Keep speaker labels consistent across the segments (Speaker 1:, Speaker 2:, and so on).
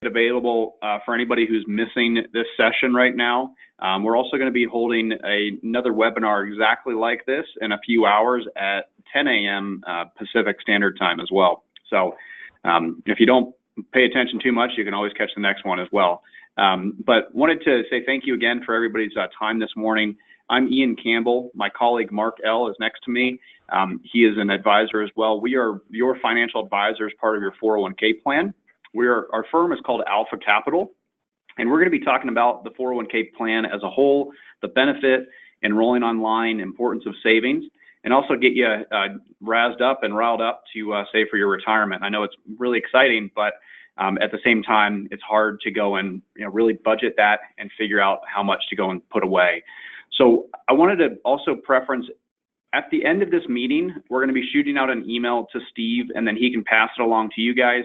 Speaker 1: available for anybody who's missing this session right now. We're also going to be holding another webinar exactly like this in a few hours at 10 a.m. Pacific Standard Time as well. So if you don't pay attention too much, you can always catch the next one as well. But wanted to say thank you again for everybody's time this morning. I'm Ian Campbell. My colleague Mark L. is next to me. He is an advisor as well. We are your financial advisor as part of your 401k plan. Our firm is called Alpha Capital, and we're going to be talking about the 401k plan as a whole, the benefit, enrolling online, importance of savings, and also get you razzed up and riled up to save for your retirement. I know it's really exciting, but at the same time, it's hard to go and really budget that and figure out how much to go and put away. So I wanted to also preference, at the end of this meeting, we're going to be shooting out an email to Steve, and then he can pass it along to you guys.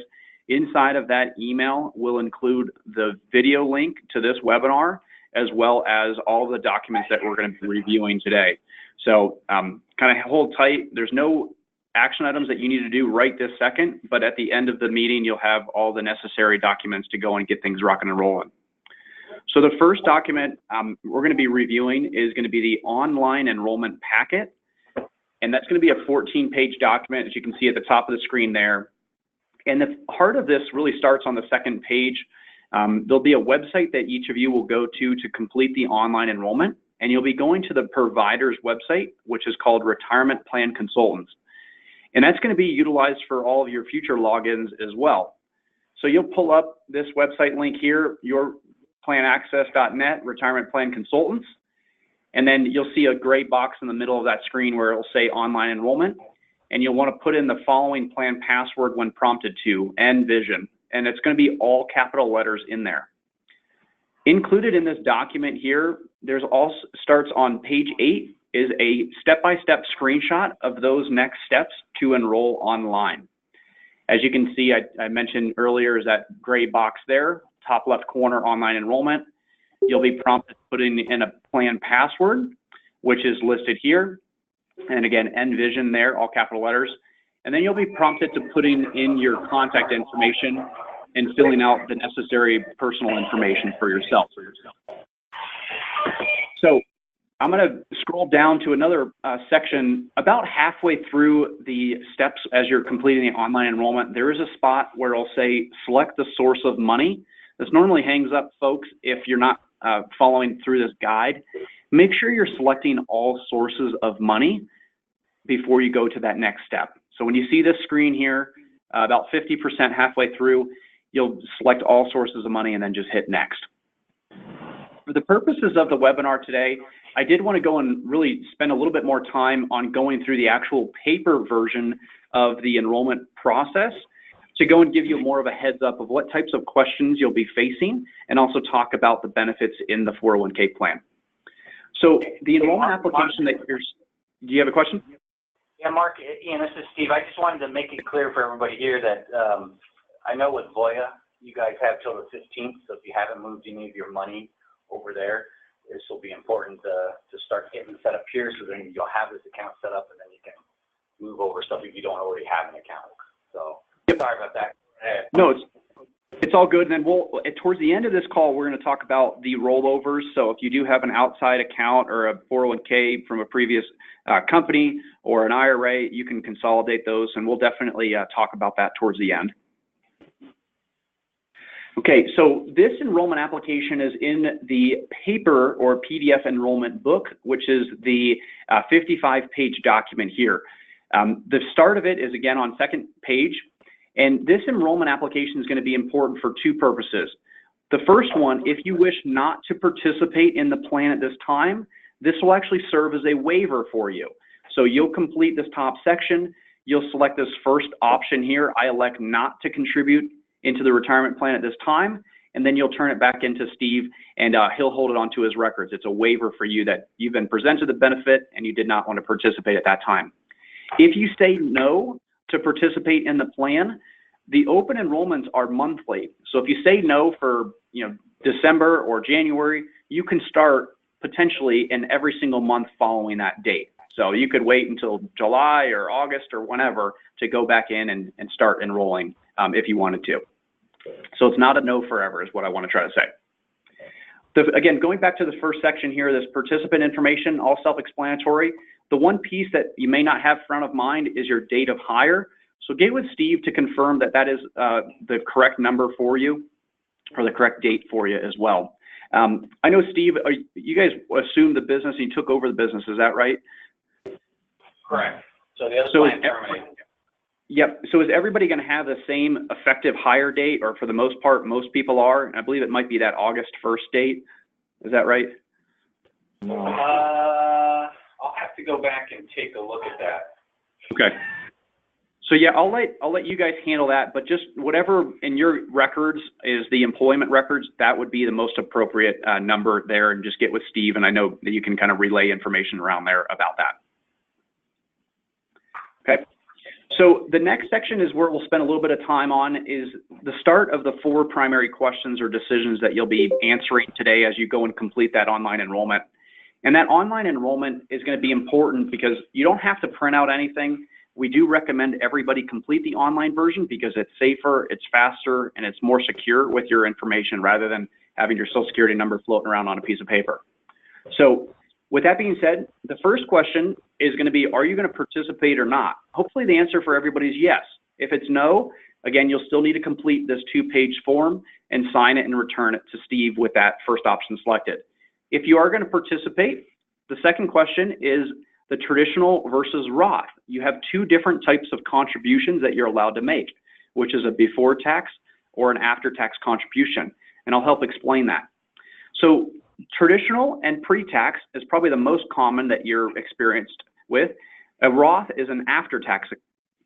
Speaker 1: Inside of that email will include the video link to this webinar, as well as all of the documents that we're going to be reviewing today. So kind of hold tight. There's no action items that you need to do right this second, but at the end of the meeting, you'll have all the necessary documents to go and get things rocking and rolling. So the first document we're going to be reviewing is going to be the online enrollment packet. And that's going to be a 14-page document, as you can see at the top of the screen there. And the heart of this really starts on the second page. There'll be a website that each of you will go to complete the online enrollment. And you'll be going to the provider's website, which is called Retirement Plan Consultants. And that's going to be utilized for all of your future logins as well. So you'll pull up this website link here, yourplanaccess.net, Retirement Plan Consultants. And then you'll see a gray box in the middle of that screen where it'll say online enrollment. And you'll want to put in the following plan password when prompted to, nVision. And it's going to be all capital letters in there. Included in this document here, there's also starts on page 8 is a step-by-step screenshot of those next steps to enroll online. As you can see, I mentioned earlier is that gray box there, top left corner, online enrollment. You'll be prompted to put in a plan password, which is listed here. And again, nVision there, all capital letters. And then you'll be prompted to putting in your contact information and filling out the necessary personal information for yourself. So I'm going to scroll down to another section about halfway through the steps as you're completing the online enrollment. There is a spot where it'll say select the source of money. This normally hangs up folks if you're not following through this guide. Make sure you're selecting all sources of money before you go to that next step. So when you see this screen here, about 50% halfway through, you'll select all sources of money and then just hit next. For the purposes of the webinar today, I did want to go and really spend a little bit more time on going through the actual paper version of the enrollment process to go and give you more of a heads up of what types of questions you'll be facing and also talk about the benefits in the 401k plan. So the enrollment application that do you have a question?
Speaker 2: Yeah, Mark, Ian, this is Steve. I just wanted to make it clear for everybody here that I know with Voya, you guys have till the 15th, so if you haven't moved any of your money over there, this will be important to start getting set up here, so then you'll have this account set up and then you can move over stuff if you don't already have an account. So sorry about that.
Speaker 1: No, it's all good. And then towards the end of this call, we're going to talk about the rollovers. So if you do have an outside account or a 401k from a previous company or an IRA, you can consolidate those, and we'll definitely talk about that towards the end. Okay, so this enrollment application is in the paper or PDF enrollment book, which is the 55-page document here. The start of it is again on second page, and this enrollment application is going to be important for two purposes. The first one, if you wish not to participate in the plan at this time, this will actually serve as a waiver for you. So you'll complete this top section, you'll select this first option here, I elect not to contribute into the retirement plan at this time, and then you'll turn it back into Steve, and he'll hold it onto his records. It's a waiver for you that you've been presented the benefit and you did not want to participate at that time. If you say no to participate in the plan, the open enrollments are monthly. So if you say no for December or January, you can start potentially in every single month following that date. So you could wait until July or August or whenever to go back in and start enrolling if you wanted to. So it's not a no forever is what I want to try to say. Again, going back to the first section here, this participant information, all self-explanatory. The one piece that you may not have front of mind is your date of hire. So get with Steve to confirm that that is the correct number for you, or the correct date for you as well. I know, Steve, you guys assumed the business and you took over the business, is that right?
Speaker 2: Correct. So the other plan terminated.
Speaker 1: Yep. So is everybody going to have the same effective hire date, or for the most part, most people are? I believe it might be that August 1st date. Is that right?
Speaker 2: I'll have to go back and take a look at that.
Speaker 1: Okay. So yeah, I'll let you guys handle that, but just whatever in your records is the employment records, that would be the most appropriate number there, and just get with Steve, and I know that you can kind of relay information around there about that. Okay. So the next section is where we'll spend a little bit of time on is the start of the 4 primary questions or decisions that you'll be answering today as you go and complete that online enrollment. And that online enrollment is going to be important because you don't have to print out anything. We do recommend everybody complete the online version because it's safer, it's faster, and it's more secure with your information rather than having your Social Security number floating around on a piece of paper. So with that being said, the first question is going to be, are you going to participate or not? Hopefully the answer for everybody is yes. If it's no, again, you'll still need to complete this 2-page form and sign it and return it to Steve with that first option selected. If you are going to participate, the second question is the traditional versus Roth. You have 2 different types of contributions that you're allowed to make, which is a before tax or an after tax contribution. And I'll help explain that. So traditional and pre-tax is probably the most common that you're experienced with. A Roth is an after-tax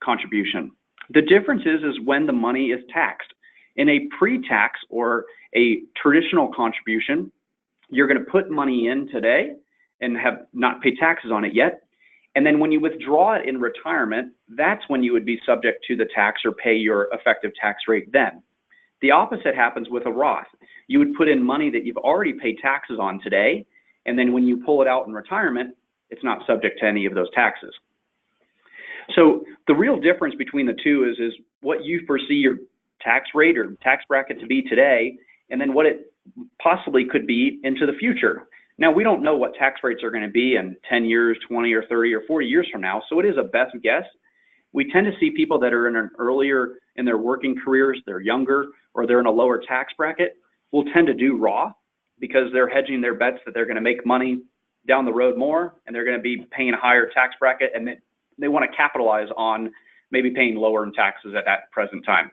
Speaker 1: contribution. The difference is when the money is taxed. In a pre-tax or a traditional contribution, you're going to put money in today and have not paid taxes on it yet. And then when you withdraw it in retirement, that's when you would be subject to the tax or pay your effective tax rate then. The opposite happens with a Roth. You would put in money that you've already paid taxes on today, and then when you pull it out in retirement, it's not subject to any of those taxes. So the real difference between the two is what you foresee your tax rate or tax bracket to be today, and then what it possibly could be into the future. Now, we don't know what tax rates are going to be in 10 years, 20 or 30 or 40 years from now, so it is a best guess. We tend to see people that are in an earlier in their working careers, they're younger, or they're in a lower tax bracket, will tend to do Roth because they're hedging their bets that they're going to make money down the road more, and they're going to be paying a higher tax bracket, and they want to capitalize on maybe paying lower in taxes at that present time.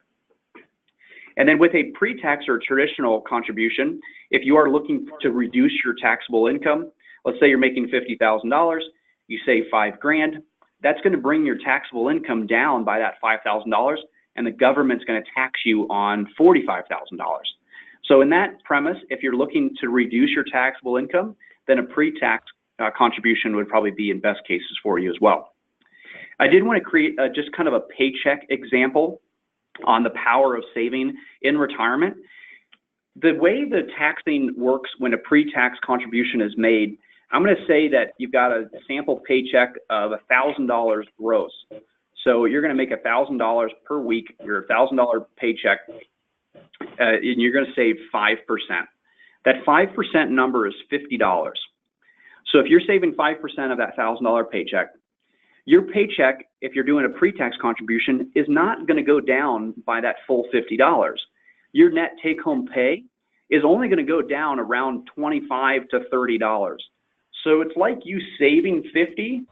Speaker 1: And then with a pre-tax or traditional contribution, if you are looking to reduce your taxable income, let's say you're making $50,000, you save $5,000, that's going to bring your taxable income down by that $5,000, and the government's going to tax you on $45,000. So in that premise, if you're looking to reduce your taxable income, then a pre-tax contribution would probably be in best cases for you as well. I did want to create just kind of a paycheck example on the power of saving in retirement. The way the taxing works when a pre-tax contribution is made, I'm going to say that you've got a sample paycheck of $1,000 gross. So you're going to make $1,000 per week, your $1,000 paycheck, and you're going to save 5%. That 5% number is $50. So if you're saving 5% of that $1,000 paycheck, your paycheck, if you're doing a pre-tax contribution, is not going to go down by that full $50. Your net take-home pay is only going to go down around $25 to $30. So it's like you saving $50,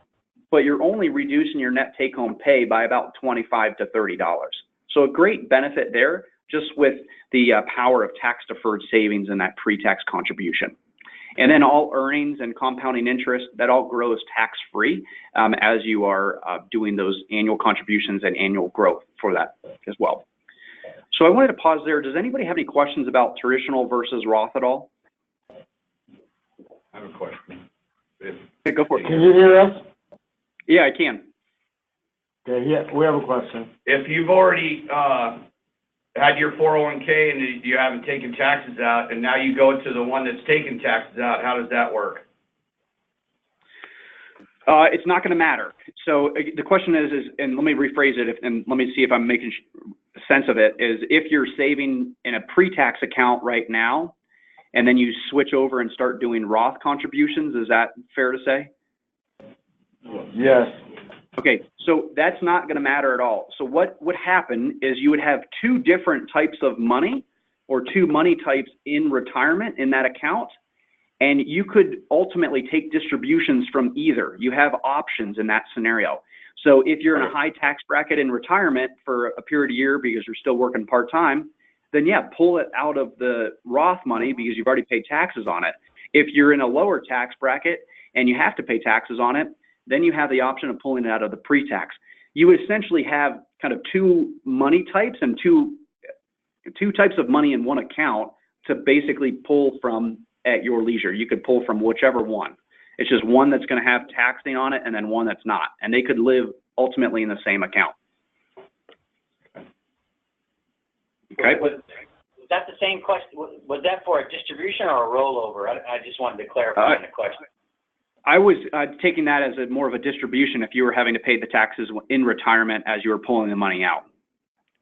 Speaker 1: but you're only reducing your net take-home pay by about $25 to $30. So a great benefit there, just with the power of tax-deferred savings in that pre-tax contribution. And then all earnings and compounding interest, that all grows tax-free as you are doing those annual contributions and annual growth for that as well. So I wanted to pause there. Does anybody have any questions about traditional versus Roth at all?
Speaker 3: I have a question.
Speaker 1: Okay, go for it.
Speaker 4: Can you hear us?
Speaker 1: Yeah, I can.
Speaker 4: Okay, yeah, we have a question.
Speaker 3: If you've already had your 401k and you haven't taken taxes out, and now you go to the one that's taking taxes out, how does that work?
Speaker 1: It's not going to matter. So the question is, and let me rephrase it, and let me see if I'm making sense of it is if you're saving in a pre-tax account right now, and then you switch over and start doing Roth contributions, is that fair to say?
Speaker 4: Yes.
Speaker 1: Okay, so that's not going to matter at all. So what would happen is you would have two different types of money or two money types in retirement in that account, and you could ultimately take distributions from either. You have options in that scenario. So if you're in a high tax bracket in retirement for a period of year because you're still working part-time, then yeah, pull it out of the Roth money because you've already paid taxes on it. If you're in a lower tax bracket and you have to pay taxes on it, then you have the option of pulling it out of the pre-tax. You would essentially have kind of two money types and two types of money in one account to basically pull from at your leisure. You could pull from whichever one. It's just one that's going to have taxing on it and then one that's not. And they could live ultimately in the same account. Okay.
Speaker 2: Was that the same question? Was that for a distribution or a rollover? I just wanted to clarify the question.
Speaker 1: I was taking that as more of a distribution if you were having to pay the taxes in retirement as you were pulling the money out.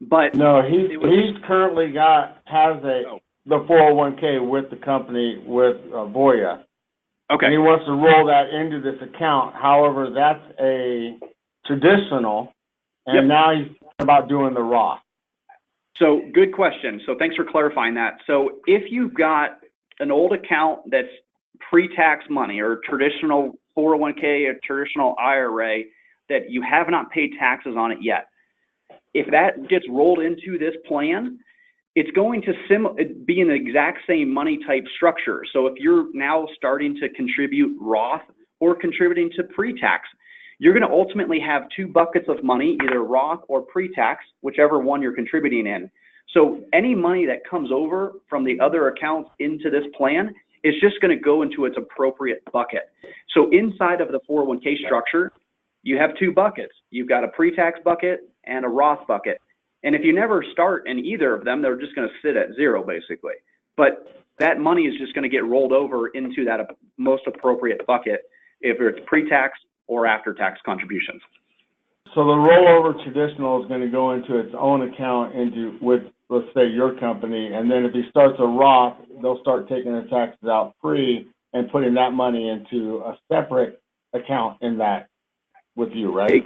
Speaker 1: But
Speaker 4: no, he's currently has the 401k with the company with Voya.
Speaker 1: Okay.
Speaker 4: And he wants to roll that into this account. However, that's a traditional, and now he's about doing the Roth.
Speaker 1: So good question. So thanks for clarifying that. So if you've got an old account that's pre-tax money or traditional 401k, a traditional IRA that you have not paid taxes on it yet, if that gets rolled into this plan, it's going to be in the exact same money type structure. So if you're now starting to contribute Roth or contributing to pre-tax, you're going to ultimately have two buckets of money, either Roth or pre-tax, whichever one you're contributing in. So any money that comes over from the other accounts into this plan is just going to go into its appropriate bucket. So inside of the 401k structure, you have two buckets. You've got a pre-tax bucket and a Roth bucket. And if you never start in either of them, they're just going to sit at zero, basically. But that money is just going to get rolled over into that most appropriate bucket, if it's pre-tax or after-tax contributions.
Speaker 4: So the rollover traditional is going to go into its own account with, let's say, your company, and then if he starts a Roth, they'll start taking the taxes out free and putting that money into a separate account in that with you, right?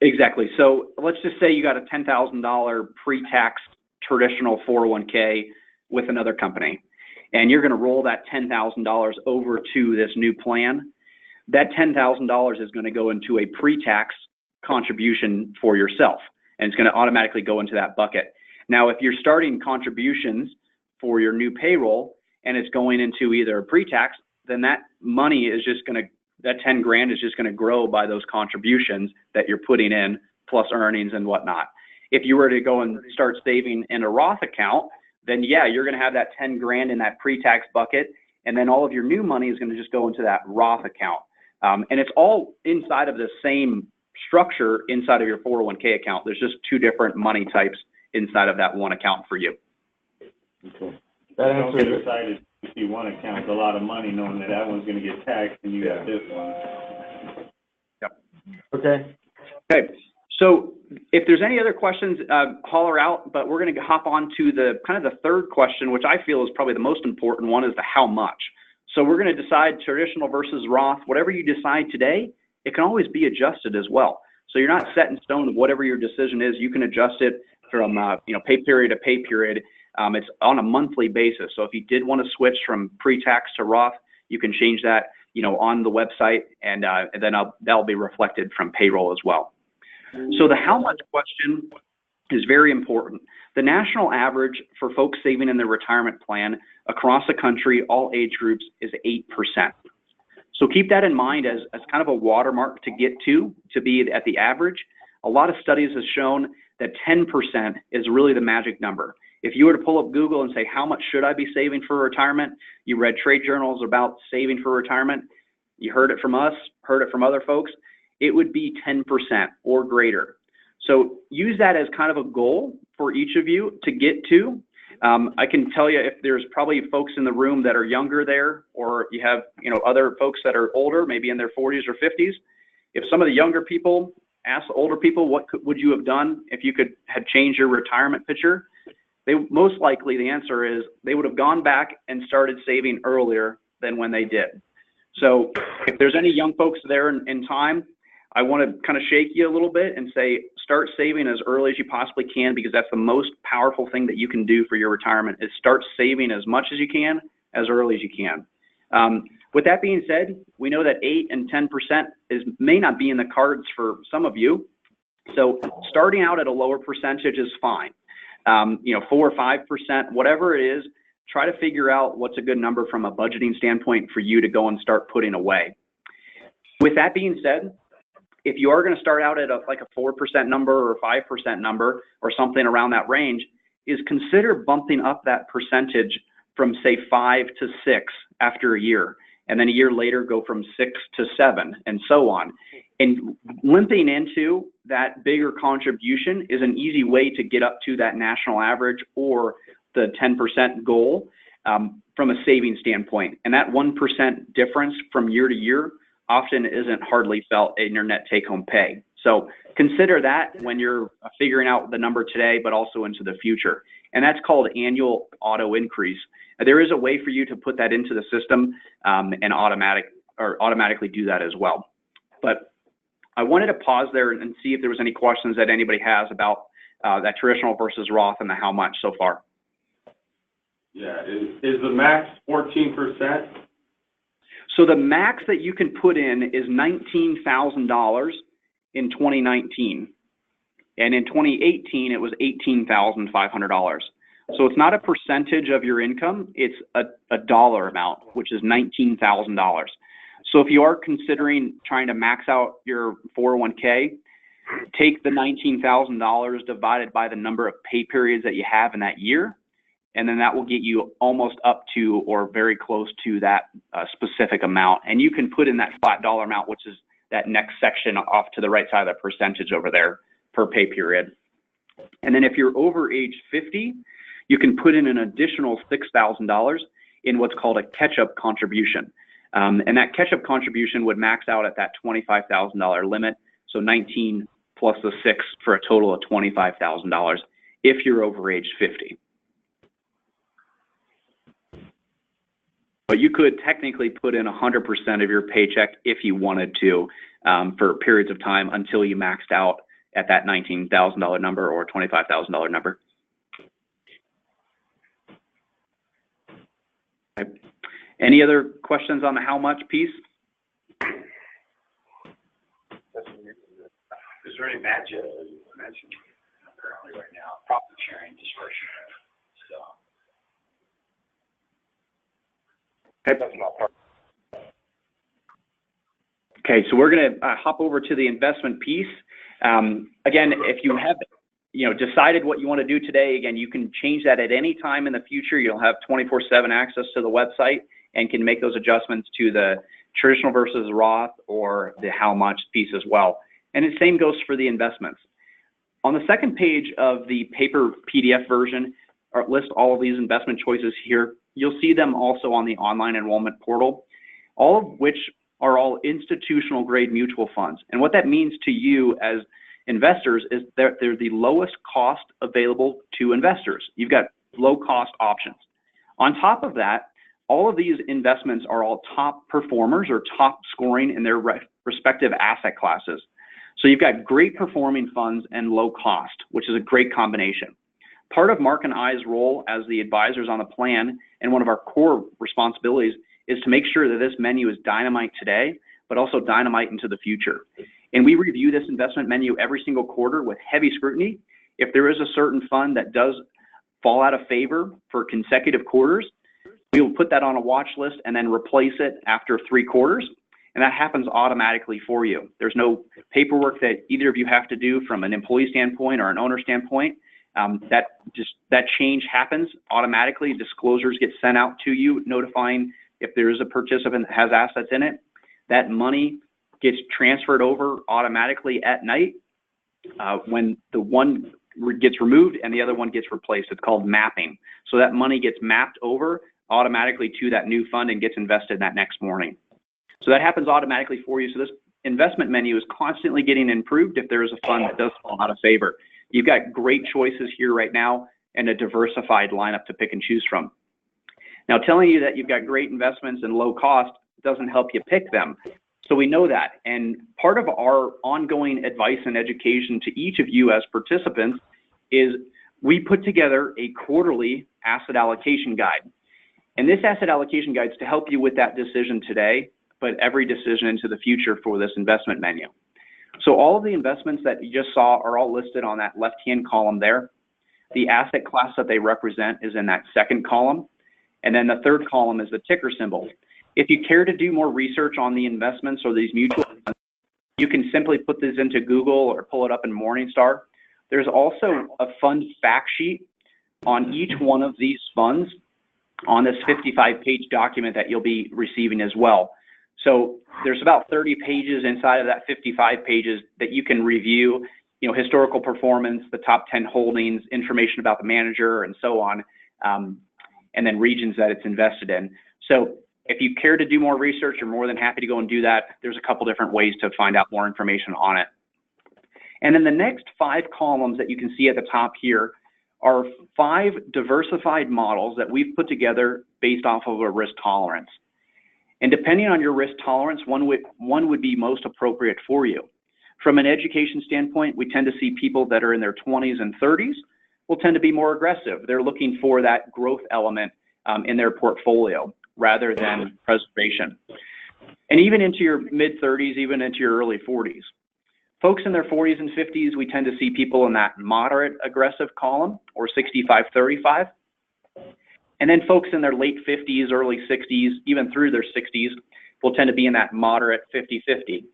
Speaker 1: Exactly. So let's just say you got a $10,000 pre-tax traditional 401k with another company, and you're going to roll that $10,000 over to this new plan. That $10,000 is going to go into a pre-tax contribution for yourself, and it's going to automatically go into that bucket. Now, if you're starting contributions for your new payroll and it's going into either a pre-tax, then that money is just going to, that 10 grand is just going to grow by those contributions that you're putting in plus earnings and whatnot. If you were to go and start saving in a Roth account, then yeah, you're going to have that 10 grand in that pre-tax bucket, and then all of your new money is going to just go into that Roth account. And it's all inside of the same structure inside of your 401k account. There's just two different money types inside of that one account for you.
Speaker 4: Okay.
Speaker 5: Don't get excited to see one account, a lot of money, knowing that one's going to get taxed and you got this one.
Speaker 1: Yep.
Speaker 4: Okay.
Speaker 1: Okay. So if there's any other questions, holler out, but we're going to hop on to the kind of the third question, which I feel is probably the most important one, is the how much. So we're going to decide traditional versus Roth. Whatever you decide today, it can always be adjusted as well. So you're not set in stone of whatever your decision is. You can adjust it from pay period to pay period. It's on a monthly basis. So if you did want to switch from pre-tax to Roth, you can change that on the website, and then that'll be reflected from payroll as well. So the how much question is very important. The national average for folks saving in their retirement plan across the country, all age groups, is 8%. So keep that in mind as kind of a watermark to get to be at the average. A lot of studies have shown that 10% is really the magic number. If you were to pull up Google and say, how much should I be saving for retirement? You read trade journals about saving for retirement. You heard it from us, heard it from other folks. It would be 10% or greater. So use that as kind of a goal for each of you to get to. I can tell you if there's probably folks in the room that are younger there, or you have other folks that are older, maybe in their 40s or 50s. If some of the younger people ask older people would you have done if you could have changed your retirement picture, they most likely, the answer is they would have gone back and started saving earlier than when they did. So if there's any young folks there in time, I want to kind of shake you a little bit and say, start saving as early as you possibly can, because that's the most powerful thing that you can do for your retirement, is start saving as much as you can, as early as you can. With that being said, we know that 8 and 10% may not be in the cards for some of you. So starting out at a lower percentage is fine. 4 or 5%, whatever it is, try to figure out what's a good number from a budgeting standpoint for you to go and start putting away. With that being said, if you are going to start out at a 4% number or 5% number or something around that range, is consider bumping up that percentage from say 5 to 6 after a year, and then a year later go from 6 to 7 and so on. And limping into that bigger contribution is an easy way to get up to that national average or the 10% goal from a saving standpoint. And that 1% difference from year to year often isn't hardly felt in your net take-home pay. So consider that when you're figuring out the number today, but also into the future. And that's called annual auto increase. There is a way for you to put that into the system and automatically do that as well. But I wanted to pause there and see if there was any questions that anybody has about that traditional versus Roth and the how much so far.
Speaker 6: Yeah, is the max 14%?
Speaker 1: So the max that you can put in is $19,000 in 2019. And in 2018, it was $18,500. So it's not a percentage of your income, it's a dollar amount, which is $19,000. So if you are considering trying to max out your 401k, take the $19,000 divided by the number of pay periods that you have in that year, and then that will get you almost up to or very close to that specific amount. And you can put in that flat dollar amount, which is that next section off to the right side of the percentage over there per pay period. And then if you're over age 50, you can put in an additional $6,000 in what's called a catch-up contribution. And that catch-up contribution would max out at that $25,000 limit. So 19 plus the 6 for a total of $25,000 if you're over age 50. But you could technically put in 100% of your paycheck if you wanted to for periods of time until you maxed out at that $19,000 number or $25,000 number. Okay. Any other questions on the how much piece?
Speaker 7: Is there any match currently right now? Profit sharing dispersion. So.
Speaker 1: Okay. Okay, so we're going to hop over to the investment piece. Again, if you have decided what you want to do today, again, you can change that at any time in the future. You'll have 24/7 access to the website and can make those adjustments to the traditional versus Roth or the how much piece as well. And the same goes for the investments. On the second page of the paper PDF version, list all of these investment choices here. You'll see them also on the online enrollment portal, all of which are all institutional grade mutual funds. And what that means to you as investors is that they're the lowest cost available to investors. You've got low cost options. On top of that, all of these investments are all top performers or top scoring in their respective asset classes. So you've got great performing funds and low cost, which is a great combination. Part of Mark and I's role as the advisors on the plan, and one of our core responsibilities, is to make sure that this menu is dynamite today, but also dynamite into the future. And we review this investment menu every single quarter with heavy scrutiny. If there is a certain fund that does fall out of favor for consecutive quarters, we will put that on a watch list and then replace it after 3 quarters. And that happens automatically for you. There's no paperwork that either of you have to do from an employee standpoint or an owner standpoint. That change happens automatically. Disclosures get sent out to you notifying if there is a participant that has assets in it. That money gets transferred over automatically at night when the one gets removed and the other one gets replaced. It's called mapping. So that money gets mapped over automatically to that new fund and gets invested that next morning. So that happens automatically for you. So this investment menu is constantly getting improved if there is a fund that does fall out of favor. You've got great choices here right now and a diversified lineup to pick and choose from. Now, telling you that you've got great investments and low cost doesn't help you pick them. So we know that. And part of our ongoing advice and education to each of you as participants is we put together a quarterly asset allocation guide. And this asset allocation guide is to help you with that decision today, but every decision into the future for this investment menu. So all of the investments that you just saw are all listed on that left-hand column there. The asset class that they represent is in that second column. And then the third column is the ticker symbol. If you care to do more research on the investments or these mutual funds, you can simply put this into Google or pull it up in Morningstar. There's also a fund fact sheet on each one of these funds on this 55-page document that you'll be receiving as well. So there's about 30 pages inside of that 55 pages that you can review, historical performance, the top 10 holdings, information about the manager, and so on, and then regions that it's invested in. So if you care to do more research, you're more than happy to go and do that. There's a couple different ways to find out more information on it. And then the next 5 columns that you can see at the top here are 5 diversified models that we've put together based off of a risk tolerance. And depending on your risk tolerance, one would be most appropriate for you. From an education standpoint, we tend to see people that are in their 20s and 30s will tend to be more aggressive. They're looking for that growth element in their portfolio rather than preservation. And even into your mid-30s, even into your early 40s. Folks in their 40s and 50s, we tend to see people in that moderate aggressive column, or 65-35. And then folks in their late 50s, early 60s, even through their 60s, will tend to be in that moderate 50-50.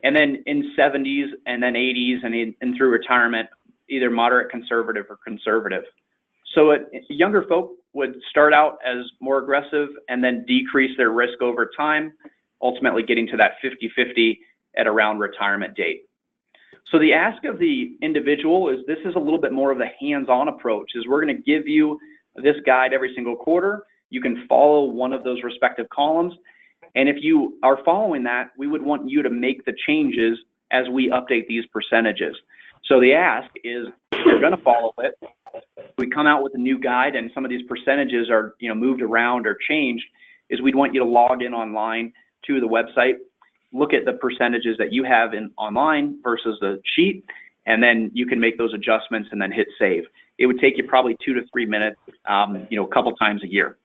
Speaker 1: And then in 70s and then 80s and through retirement, either moderate conservative or conservative. So younger folk would start out as more aggressive and then decrease their risk over time, ultimately getting to that 50-50 at around retirement date. So the ask of the individual is this is a little bit more of the hands-on approach, is we're going to give you this guide every single quarter. You can follow one of those respective columns. And if you are following that, we would want you to make the changes as we update these percentages. So the ask is, if you're going to follow it, we come out with a new guide and some of these percentages are moved around or changed, is we'd want you to log in online to the website, look at the percentages that you have in online versus the sheet, and then you can make those adjustments and then hit save. It would take you probably 2 to 3 minutes, a couple times a year.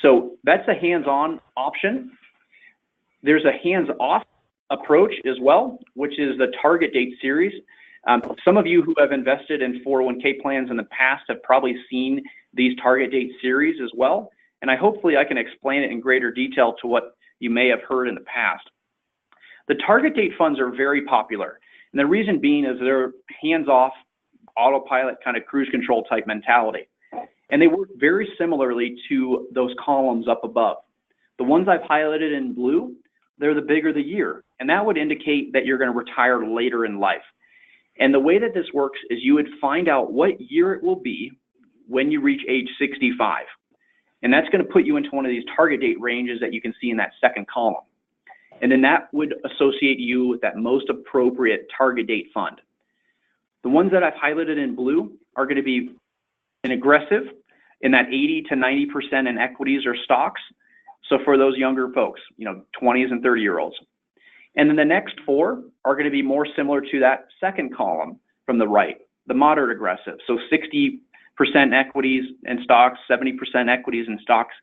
Speaker 1: So that's a hands-on option. There's a hands-off approach as well, which is the target date series. Some of you who have invested in 401k plans in the past have probably seen these target date series as well. And hopefully I can explain it in greater detail to what you may have heard in the past. The target date funds are very popular. And the reason being is they're hands-off, autopilot kind of cruise control type mentality. And they work very similarly to those columns up above. The ones I've highlighted in blue, they're the bigger the year. And that would indicate that you're going to retire later in life. And the way that this works is you would find out what year it will be when you reach age 65. And that's going to put you into one of these target date ranges that you can see in that second column. And then that would associate you with that most appropriate target date fund. The ones that I've highlighted in blue are going to be an aggressive in that 80 to 90% in equities or stocks. So for those younger folks, 20s and 30-year-olds. And then the next 4 are going to be more similar to that second column from the right, the moderate aggressive. So 60% equities and stocks, 70% equities and stocks,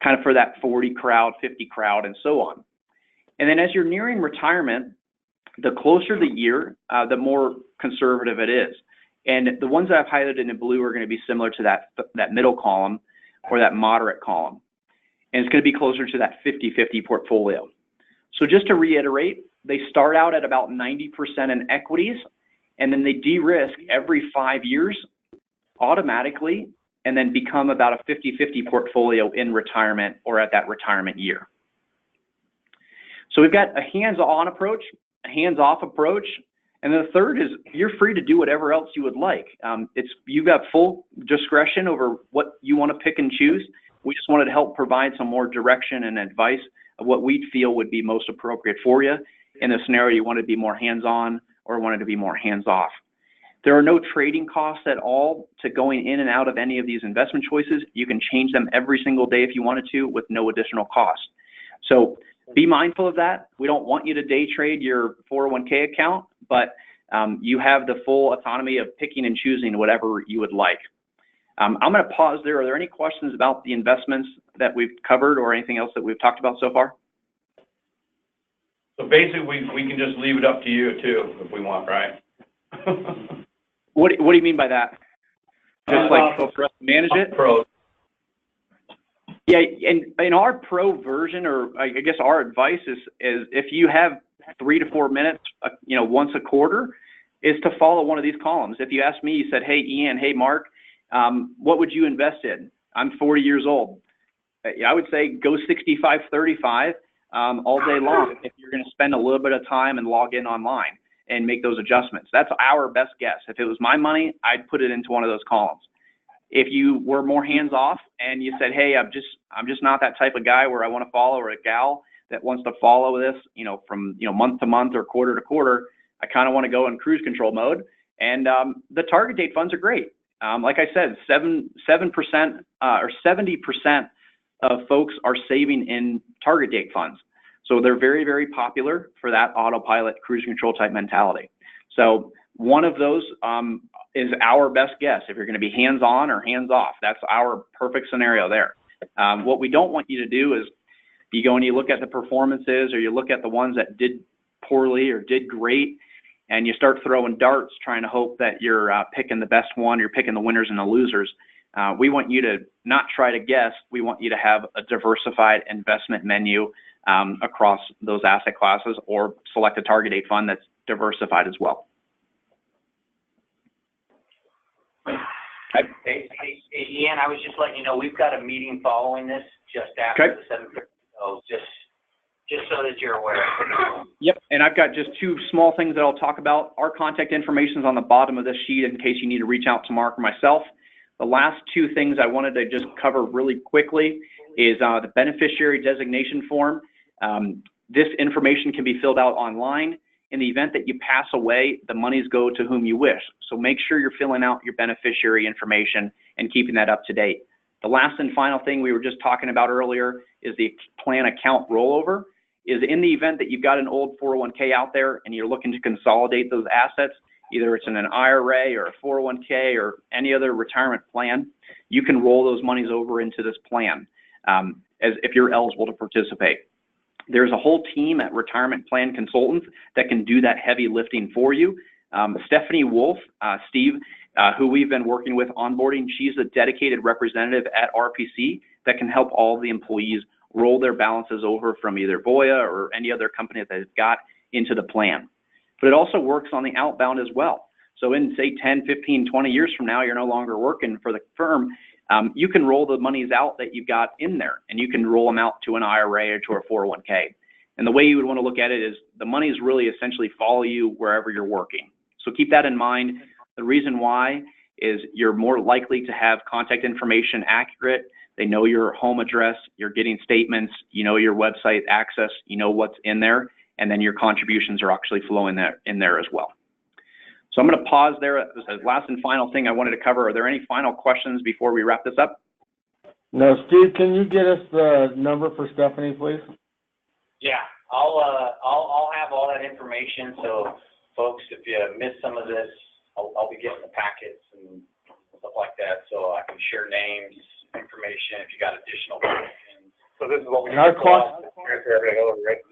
Speaker 1: kind of for that 40 crowd, 50 crowd, and so on. And then as you're nearing retirement, the closer the year, the more conservative it is. And the ones that I've highlighted in blue are going to be similar to that middle column or that moderate column. And it's going to be closer to that 50-50 portfolio. So just to reiterate, they start out at about 90% in equities, and then they de-risk every 5 years automatically, and then become about a 50-50 portfolio in retirement or at that retirement year. So we've got a hands-on approach, a hands-off approach, and then the third is you're free to do whatever else you would like. You've got full discretion over what you want to pick and choose. We just wanted to help provide some more direction and advice of what we feel would be most appropriate for you.
Speaker 8: in the scenario you wanted to be more hands-on or wanted to be more hands-off. There are no trading costs at all to going in and out of any of these investment choices. You can change them every single day if you wanted to with no additional cost. So be mindful of that. We don't want you to day trade your 401k account, but you have the full autonomy of picking and choosing whatever you would like. I'm going to pause there. Are there any questions about the investments that we've covered or anything else that we've talked about so far?
Speaker 3: So basically, we can just leave it up to you too, if we want, right?
Speaker 8: What do you mean by that? Just like for us to manage it?
Speaker 3: Pro.
Speaker 8: Yeah, and in our pro version, or I guess our advice is if you have 3 to 4 minutes, once a quarter, is to follow one of these columns. If you ask me, you said, hey, Ian, hey, Mark, what would you invest in? I'm 40 years old. I would say go 65-35 all day long if you're going to spend a little bit of time and log in online and make those adjustments. That's our best guess. If it was my money, I'd put it into one of those columns. If you were more hands-off and you said, hey, I'm just not that type of guy where I want to follow, or a gal that wants to follow this, from month to month or quarter to quarter, I kind of want to go in cruise control mode. And the target date funds are great. Like I said, 7% or 70% of folks are saving in target date funds. So they're very, very popular for that autopilot cruise control type mentality. So one of those is our best guess. If you're going to be hands-on or hands-off, that's our perfect scenario there. What we don't want you to do is you go and you look at the performances, or you look at the ones that did poorly or did great, and you start throwing darts trying to hope that you're picking the best one, you're picking the winners and the losers. We want you to not try to guess. We want you to have a diversified investment menu across those asset classes, or select a target date fund that's diversified as well.
Speaker 2: Hey, Ian, I was just letting you know we've got a meeting following this just after the 7:30. So just so that you're aware.
Speaker 8: Yep, and I've got just 2 small things that I'll talk about. Our contact information is on the bottom of this sheet in case you need to reach out to Mark or myself. The last 2 things I wanted to just cover really quickly is the beneficiary designation form. This information can be filled out online. In the event that you pass away, the monies go to whom you wish. So make sure you're filling out your beneficiary information and keeping that up to date. The last and final thing we were just talking about earlier is the plan account rollover. Is in the event that you've got an old 401k out there and you're looking to consolidate those assets, either it's in an IRA or a 401k or any other retirement plan, you can roll those monies over into this plan as if you're eligible to participate. There's a whole team at Retirement Plan Consultants that can do that heavy lifting for you. Stephanie Wolf, Steve, who we've been working with onboarding, she's a dedicated representative at RPC that can help all the employees roll their balances over from either Voya or any other company that they've got into the plan. But it also works on the outbound as well. So in, say, 10, 15, 20 years from now, you're no longer working for the firm. You can roll the monies out that you've got in there, and you can roll them out to an IRA or to a 401k. And the way you would want to look at it is the monies really essentially follow you wherever you're working. So keep that in mind. The reason why is you're more likely to have contact information accurate. They know your home address, you're getting statements, you know your website access, you know what's in there, and then your contributions are actually flowing in there as well. So I'm going to pause there. This is the last and final thing I wanted to cover. Are there any final questions before we wrap this up?
Speaker 4: No, Steve, can you get us the number for Stephanie, please?
Speaker 2: Yeah, I'll have all that information. So, folks, if you missed some of this, I'll be getting the packets and stuff like that, so I can share names, information if you got additional questions.
Speaker 7: So this is what we
Speaker 4: And our cost.
Speaker 7: transfer everything over, right?